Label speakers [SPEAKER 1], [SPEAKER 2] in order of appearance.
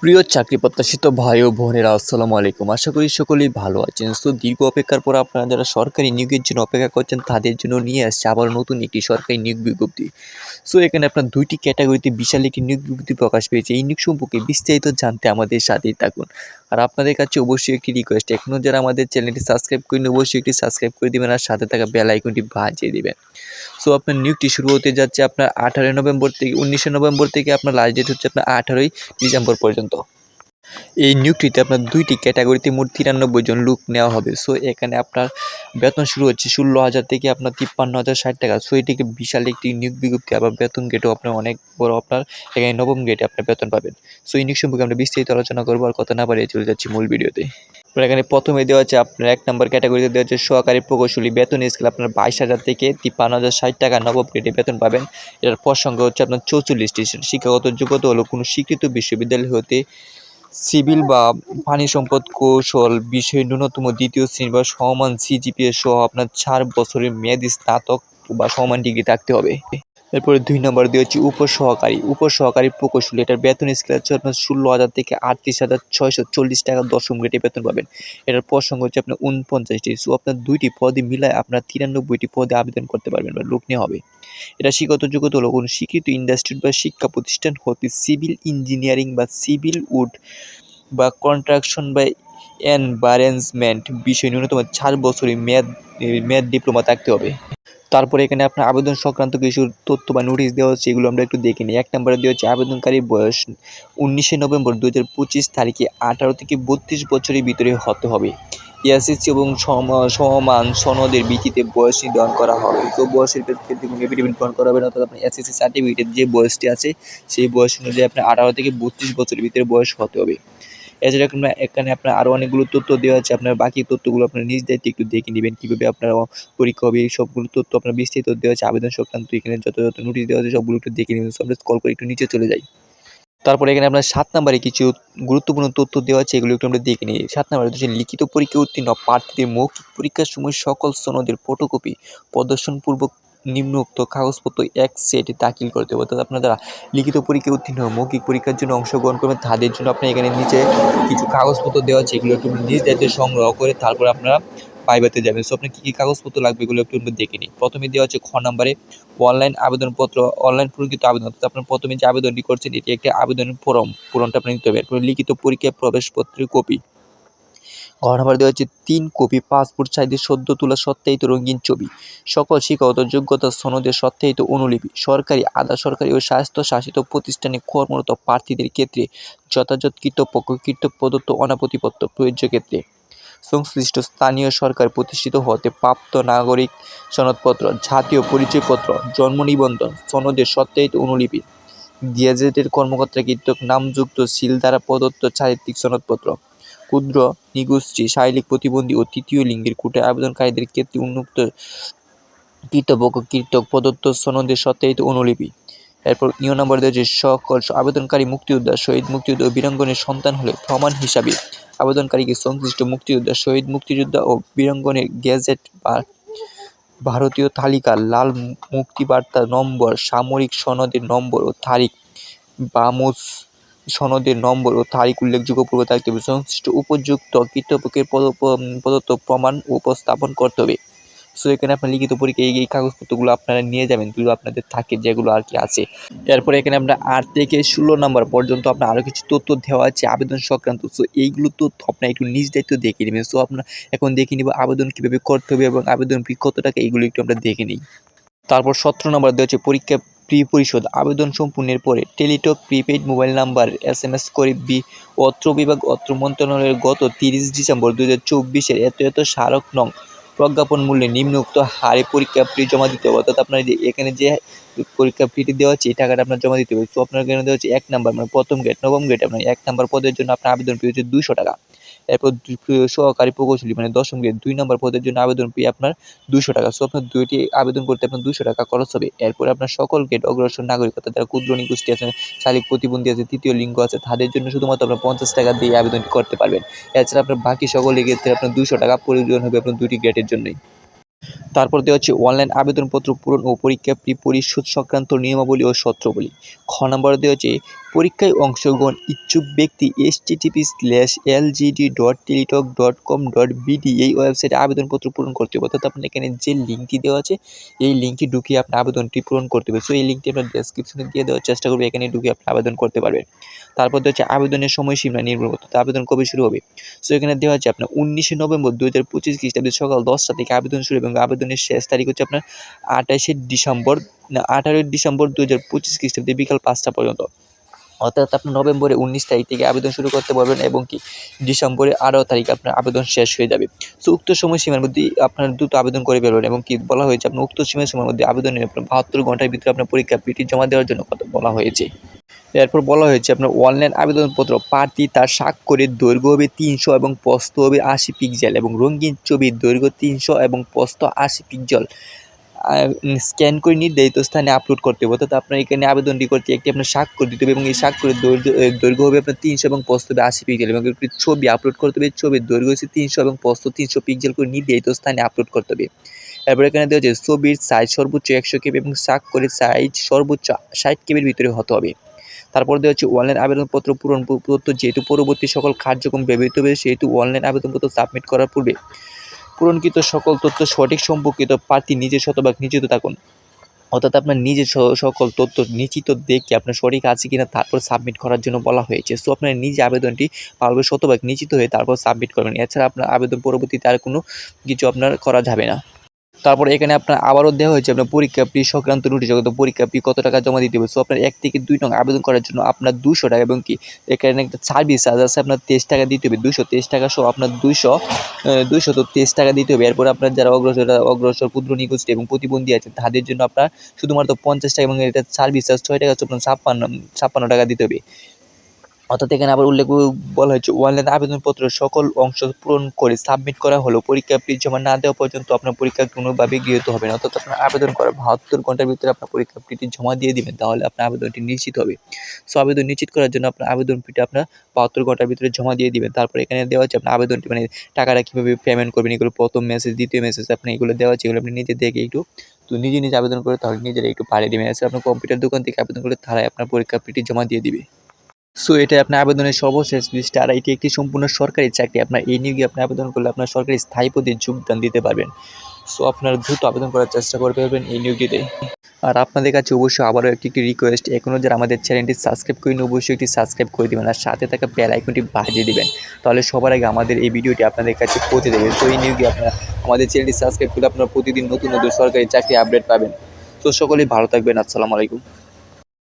[SPEAKER 1] প্রিয় চাকরি প্রত্যাশিত ভাই ও বোনেরা আসসালামু আলাইকুম। আশা করি সকলেই ভালো আছেন। সো দীর্ঘ অপেক্ষার পর আপনারা যারা সরকারি নিয়োগের জন্য অপেক্ষা করছেন তাদের জন্য নিয়ে আসছে আবার নতুন একটি সরকারি নিয়োগ বিজ্ঞপ্তি। সো এখানে আপনার ২টি ক্যাটাগরিতে বিশাল একটি নিয়োগ বিজ্ঞপ্তি প্রকাশ পেয়েছে। এই নিয়োগ সম্পর্কে বিস্তারিত জানতে আমাদের সাথেই থাকুন। আর আপনাদের কাছে অবশ্যই একটি রিকোয়েস্ট, এখনও যারা আমাদের চ্যানেলটি সাবস্ক্রাইব করেনি অবশ্যই একটি সাবস্ক্রাইব করে দিবেন আর সাথে থাকা বেল আইকনটি বাজিয়ে দিবেন। সো আপনার নিয়োগটি শুরু হতে যাচ্ছে আপনার ১৮ নভেম্বর থেকে ১৯ নভেম্বর থেকে আপনার লাস্ট ডেট হচ্ছে আপনার ১৮ই ডিসেম্বর পর্যন্ত। এই নিয়োগটিতে আপনার ২টি ক্যাটাগরিতে মোট ৯৩ জন লোক নেওয়া হবে। সো এখানে আপনার বেতন শুরু হচ্ছে ১৬,০০০ থেকে আপনার ৫৩,০৬০ টাকা। সো এটিকে বিশাল একটি নিয়োগ বিজ্ঞপ্তি, আবার বেতন গেটও আপনার অনেক বড়। আপনার এখানে নবম গেটে আপনার বেতন পাবেন। সো এই নিয়োগ সম্পর্কে আমরা বিস্তারিত আলোচনা করবো, আর কথা না বাড়িয়ে চলে যাচ্ছি মূল ভিডিওতে। আপনার এখানে প্রথমে দেওয়া আছে আপনার ১ নম্বর ক্যাটাগরিতে দেওয়া হচ্ছে সহকারী প্রকৌশলী, বেতন স্কেল আপনার ২২,০০০ থেকে ৫৩,০৬০ টাকা নবম গ্রেডে বেতন পাবেন। এটার প্রসঙ্গ হচ্ছে আপনার ৪৪টি। শিক্ষাগত যোগ্যতা হলো কোনো স্বীকৃত বিশ্ববিদ্যালয় হতে সিভিল বা পানি সম্পদ কৌশল বিষয়ে ন্যূনতম দ্বিতীয় শ্রেণী বা সমমান সিজিপিএ সহ আপনার ৪ বছরের মেয়াদি স্নাতক বা সমমান ডিগ্রি থাকতে হবে। এরপরে ২ নম্বর দিয়ে হচ্ছে উপসহকারী প্রকৌশলী, এটার বেতন স্কেল হচ্ছে আপনার ১৬,০০০ থেকে ৩৮,৬৪০ টাকা দশম গ্রেডে বেতন পাবেন। এটার প্রসঙ্গ হচ্ছে আপনার ৪৯টি। সো আপনার ২টি পদে মিলায় আপনার ৯৩টি পদে আবেদন করতে পারবেন বা লোক নেওয়া হবে। এটা শিক্ষাগত যোগ্যতা হলো কোনো স্বীকৃত ইন্ডাস্ট্রি বা শিক্ষা প্রতিষ্ঠান হতে সিভিল ইঞ্জিনিয়ারিং বা সিভিল উড বা কনস্ট্রাকশন বা এনভায়রনমেন্ট বিষয়ে ন্যূনতম ৪ বছরের মেয়াদ ডিপ্লোমা থাকতে হবে। তারপরে এখানে আপনার আবেদন সংক্রান্ত কিছু তথ্য বা নোটিশ দেওয়া হচ্ছে, এগুলো আমরা একটু দেখে নিই। ১ নম্বরে দেওয়া হচ্ছে আবেদনকারীর বয়স ১৯শে নভেম্বর ২০২৫ তারিখে ১৮ থেকে ৩২ বছরের ভিতরে হতে হবে। এসএসসি এবং সমমান সনদের ভিত্তিতে বয়স নির্ধারণ করা হবে। তো বয়সের ক্ষেত্রে কোনো এফিডেভিট গ্রহণ করা হবে না, অর্থাৎ আপনার এসএসসি সার্টিফিকেটের যে বয়সটি আছে সেই বয়স অনুযায়ী আপনার ১৮ থেকে ৩২ বছরের ভিতরে বয়স হতে হবে। এছাড়া এখানে আপনার আরও অনেকগুলো তথ্য দেওয়া আছে। আপনার বাকি তথ্যগুলো আপনার নিজ দায়িত্বে একটু দেখে নেবেন, কীভাবে আপনার পরীক্ষা হবে। এই সবগুলো তথ্য আপনার বিস্তারিত দেওয়া আছে আবেদন সংক্রান্ত। এখানে যত নোটিশ দেওয়া আছে সবগুলো একটু দেখে নেবেন। সো আমরা স্ক্রল করে একটু নিচে চলে যাই। তারপরে এখানে আপনার ৭ নাম্বারে কিছু গুরুত্বপূর্ণ তথ্য দেওয়া আছে, এগুলো একটু আমরা দেখে নিই। ৭ নাম্বারে হচ্ছে লিখিত পরীক্ষায় উত্তীর্ণ প্রার্থীদের মৌখিক পরীক্ষার সময় সকল সনদের ফটোকপি প্রদর্শনপূর্বক নিম্নোক্ত কাগজপত্র এক সেট দাখিল করতে হবে। অর্থাৎ আপনারা যারা লিখিত পরীক্ষায় উত্তীর্ণ মৌখিক পরীক্ষার জন্য অংশগ্রহণ করবেন তাদের জন্য আপনার এখানে নিচে কিছু কাগজপত্র দেওয়া আছে, এগুলো একটু নিজ দায়িত্বে সংগ্রহ করে তারপর আপনারা ভাইভাতে যাবেন। সো আপনার কী কী কাগজপত্র লাগবে এগুলো একটু আমরা দেখে নিই। প্রথমে দেওয়া হচ্ছে খ নাম্বারে অনলাইন আবেদনপত্র, অনলাইন পূরণকৃত আবেদন, অর্থাৎ আপনার প্রথমে যে আবেদনটি করছেন এটি একটি আবেদনের পূরণটা আপনি নিতে হবে। এরপর লিখিত পরীক্ষায় প্রবেশপত্রের কপি। ঘ নাম্বার দেওয়া হচ্ছে ৩ কপি পাসপোর্ট সাইজের সদ্য তোলা সত্যায়িত রঙিন ছবি, সকল শিক্ষাগত যোগ্যতা সনদের সত্যায়িত অনুলিপি। সরকারি, আধা সরকারি ও স্বায়ত্তশাসিত প্রতিষ্ঠানে কর্মরত প্রার্থীদের ক্ষেত্রে যথাযথ কর্তৃপক্ষ কর্তৃক প্রদত্ত অনাপত্তিপত্র প্রযোজ্য ক্ষেত্রে সংশ্লিষ্ট স্থানীয় সরকার প্রতিষ্ঠিত হতে প্রাপ্ত নাগরিক সনদপত্র, জাতীয় পরিচয়পত্র, জন্ম নিবন্ধন সনদের সত্যায়িত অনুলিপি, গেজেটের কর্মকর্তা কর্তৃক নামযুক্ত সিল দ্বারা প্রদত্ত চারিত্রিক সনদপত্র, ক্ষুদ্র নিগোষ্ঠী, শারীরিক প্রতিবন্ধী ও তৃতীয় লিঙ্গের কোটায় আবেদনকারীদের ক্ষেত্রে উন্মুক্ত কর্তৃপক্ষ কর্তৃক প্রদত্ত সনদের সত্যায়িত অনুলিপি। এরপর ইউ নম্বর দেওয়া যে সকল আবেদনকারী মুক্তিযোদ্ধা, শহীদ মুক্তিযোদ্ধা ও বীরাঙ্গনের সন্তান হলে প্রমাণ হিসাবে আবেদনকারীকে সংশ্লিষ্ট মুক্তিযোদ্ধা, শহীদ মুক্তিযোদ্ধা ও বীরাঙ্গনের গেজেট বা ভারতীয় তালিকা, লাল মুক্তিবার্তা নম্বর, সামরিক সনদের নম্বর ও তারিখ, বামুস সনদের নম্বর ও তারিখ উল্লেখযোগ্যপূর্বক থাকতে হবে। সংশ্লিষ্ট উপযুক্ত কর্তৃপক্ষের প্রদত্ত প্রমাণ উপস্থাপন করতে হবে। সো এখানে আপনার লিখিত পরীক্ষা এই কাগজপত্রগুলো আপনারা নিয়ে যাবেন, যেগুলো আপনাদের থাকে, যেগুলো আর কি আছে। এরপরে এখানে আমরা ৮ থেকে ১৬ নম্বর পর্যন্ত আপনার আরও কিছু তথ্য দেওয়া আছে আবেদন সংক্রান্ত। সো এইগুলো তথ্য আপনার একটু নিজ দায়িত্ব দেখে নেবেন। সো আপনার এখন দেখে নিব আবেদন কীভাবে করতে হবে এবং আবেদন ফি কত টাকা, এইগুলো একটু আমরা দেখে নিই। তারপর ১৭ নম্বর দেওয়া হচ্ছে পরীক্ষা ফি পরিশোধ। আবেদন সম্পূর্ণের পরে Teletalk prepaid mobile number SMS করে অত্র বিভাগ অত্র মন্ত্রণালয়ের গত ৩০ ডিসেম্বর ২০২৪ এত স্মারক নং প্রজ্ঞাপন মূল্যে নিম্নোক্ত হারে পরীক্ষা ফি জমা দিতে হবে। অর্থাৎ আপনার যে এখানে যে পরীক্ষা ফিটি দেওয়া হচ্ছে এই টাকাটা আপনার জমা দিতে হবে। তো আপনার এখানে দেওয়া হচ্ছে ১ নাম্বার মানে প্রথম গ্রেড নবম গ্রেড আপনার ১ নাম্বার পদের জন্য আপনার আবেদন ফি হচ্ছে ২০০ টাকা। এরপর সহকারী প্রকৌশলী মানে দশম গ্রেড ২ নম্বর পদের জন্য আবেদন ফি আপনার ২০০ টাকা। সো আপনার দুইটি আবেদন করতে আপনার ২০০ টাকা খরচ হবে। এরপরে আপনার সকল গ্রেড অগ্রসর নাগরিকতা, যারা ক্ষুদ্র নিগোষ্ঠী আছে, শারীরিক প্রতিবন্ধী আছে, তৃতীয় লিঙ্গ আছে, তাদের জন্য শুধুমাত্র আপনার ৫০ টাকা দিয়ে আবেদনটি করতে পারবেন। এছাড়া আপনার বাকি সকলের ক্ষেত্রে আপনার ২০০ টাকা প্রয়োজন হবে আপনার ২টি গ্রেডের জন্যই। তারপর দেওয়া হচ্ছে অনলাইন আবেদনপত্র পূরণ ও পরীক্ষা ফি পরিশোধ সংক্রান্ত নিয়মাবলী ও শর্তাবলী। খ নম্বরে দেওয়া হচ্ছে পরীক্ষায় অংশগ্রহণ ইচ্ছুক ব্যক্তি http://lgd.teletalk.com.bd এই ওয়েবসাইটে আবেদনপত্র পূরণ করতে হবে। অর্থাৎ আপনার এখানে যে লিঙ্কটি দেওয়া আছে এই লিঙ্কটি ঢুকিয়ে আপনার আবেদনটি পূরণ করতে হবে। সো এই লিঙ্কটি আপনার ডেসক্রিপশনে দিয়ে দেওয়ার চেষ্টা করবে, এখানে ঢুকিয়ে আপনি আবেদন করতে পারবেন। তারপর দেওয়া হচ্ছে আবেদনের সময়সীমা নির্ভর করতে আবেদন কবে শুরু হবে। সো এখানে দেওয়া আছে আপনার 19শে নভেম্বর 2025 খ্রিস্টাব্দে সকাল 10টা থেকে আবেদন শুরু এবং আবেদনের শেষ তারিখ হচ্ছে আপনার 18ই ডিসেম্বর 2025 খ্রিস্টাব্দে বিকাল 5টা পর্যন্ত। অর্থাৎ আপনার নভেম্বরে 19 তারিখ থেকে আবেদন শুরু করতে পারবেন এবং কি ডিসেম্বরে 18 তারিখ আপনার আবেদন শেষ হয়ে যাবে। সো উক্ত সময়সীমার মধ্যে আপনার দ্রুত আবেদন করে ফেলবেন এবং কি বলা হয়েছে আপনার উক্ত সময়সীমার মধ্যে আবেদনের আপনার 72 ঘন্টার ভিতরে আপনার পরীক্ষা ফিটি জমা দেওয়ার জন্য কথা বলা হয়েছে। এরপর বলা হয়েছে আপনার অনলাইন আবেদনপত্র প্রার্থী তার স্বাক্ষরের দৈর্ঘ্য হবে 300 এবং প্রস্থ হবে 80 পিক্সেল এবং রঙিন ছবির দৈর্ঘ্য 300 এবং প্রস্থ 80 পিক্সেল স্ক্যান করে নির্ধারিত স্থানে আপলোড করতে হবে। অর্থাৎ আপনার এখানে আবেদনটি করতে একটি আপনার স্বাক্ষর দিতে হবে এবং এই স্বাক্ষরের দৈর্ঘ্য হবে আপনার 300 এবং প্রস্থ হবে 80 পিক্সেল এবং একটি ছবি আপলোড করতে হবে। ছবির দৈর্ঘ্য হচ্ছে 300 এবং প্রস্থ 300 পিক্সেল করে নির্ধারিত স্থানে আপলোড করতে হবে। এরপর এখানে দেওয়া হচ্ছে ছবির সাইজ সর্বোচ্চ 100 কেবি এবং স্বাক্ষরের সাইজ সর্বোচ্চ 60 কেবির ভিতরে হতে হবে। তারপর দেওয়া হচ্ছে অনলাইন আবেদনপত্র পূরণ তথ্য যেহেতু পরবর্তী সকল কার্যক্রম ব্যবহৃত হবে সেহেতু অনলাইন আবেদনপত্র সাবমিট করার পূর্বে পূরণকৃত সকল তথ্য সঠিক সম্পর্কিত প্রার্থী নিজে শতভাগ নিশ্চিত থাকুন। অর্থাৎ আপনার নিজের সকল তথ্য নিশ্চিত দেখে আপনার সঠিক আছে কিনা তারপর সাবমিট করার জন্য বলা হয়েছে। সো আপনার নিজে আবেদনটি ভালোভাবে শতভাগ নিশ্চিত হয়ে তারপর সাবমিট করবেন। এছাড়া আপনার আবেদন পরবর্তীতে আর কোনো কিছু আপনার করা যাবে না। তারপর এখানে আপনার আবারও দেওয়া হয়েছে আপনার পরীক্ষা ফি সংক্রান্ত নোটিশ পরীক্ষা ফি কত টাকা জমা দিতে হবে। সো আপনার 1 থেকে 2 নং আবেদন করার জন্য আপনার 200 টাকা এবং কি এখানে একটা সার্ভিস চার্জ আছে আপনার 23 টাকা দিতে হবে। 223 টাকা সহ আপনার 223 টাকা দিতে হবে। এরপর আপনার যারা অগ্রসর ক্ষুদ্র নিগোষ্ঠী এবং প্রতিবন্ধী আছে তাদের জন্য আপনার শুধুমাত্র 50 টাকা এবং এটা সার্ভিস চার্জ 6 টাকা হচ্ছে আপনার 56 টাকা দিতে হবে। অর্থাৎ এখানে আবার উল্লেখ বলা হয়েছে অনলাইন আবেদনপত্র সকল অংশ পূরণ করে সাবমিট করা হলো পরীক্ষা ফি জমা না দেওয়া পর্যন্ত আপনার পরীক্ষা কোনোভাবে গৃহীত হবে না। অর্থাৎ আপনার আবেদন করার 72 ঘন্টার ভিতরে আপনার পরীক্ষা ফিটি জমা দিয়ে দিবেন, তাহলে আপনার আবেদনটি নিশ্চিত হবে। সো আবেদন নিশ্চিত করার জন্য আপনার আবেদন ফিটা আপনার 72 ঘন্টার ভিতরে জমা দিয়ে দিবেন। তারপর এখানে দেওয়া হচ্ছে আপনার আবেদনটি মানে টাকাটা কীভাবে পেমেন্ট করবেন এগুলো প্রথম মেসেজ দ্বিতীয় মেসেজ আপনি এগুলো দেওয়া আছে, এগুলো আপনি নিজে দেখে একটু তো নিজে আবেদন করে তাহলে নিজেরা একটু পাঠিয়ে দেবেন। এছাড়া আপনার কম্পিউটার দোকান থেকে আবেদন করলে তারাই আপনার পরীক্ষা ফিটি জমা দিয়ে দিবে। সো এটাই আপনার আবেদনের সর্বশেষ লিস্ট। আর এটি একটি সম্পূর্ণ সরকারি চাকরি। আপনার এই নিয়োগে আপনি আবেদন করলে আপনার সরকারি স্থায়ী পদে যোগদান দিতে পারবেন। সো আপনারা দ্রুত আবেদন করার চেষ্টা করে ফেলবেন এই নিয়োগটিতে। আর আপনাদের কাছে অবশ্যই আবারও একটি রিকোয়েস্ট, এখনও যারা আমাদের চ্যানেলটি সাবস্ক্রাইব করেনি অবশ্যই একটি সাবস্ক্রাইব করে দেবেন আর সাথে থাকা বেল আইকনটি বাজিয়ে দেবেন, তাহলে সবার আগে আমাদের এই ভিডিওটি আপনাদের কাছে পৌঁছে দেবে। তো এই নিয়োগে আপনারা আমাদের চ্যানেলটি সাবস্ক্রাইব করলে আপনারা প্রতিদিন নতুন সরকারি চাকরি আপডেট পাবেন। তো সকলেই ভালো থাকবেন। আসসালামু আলাইকুম।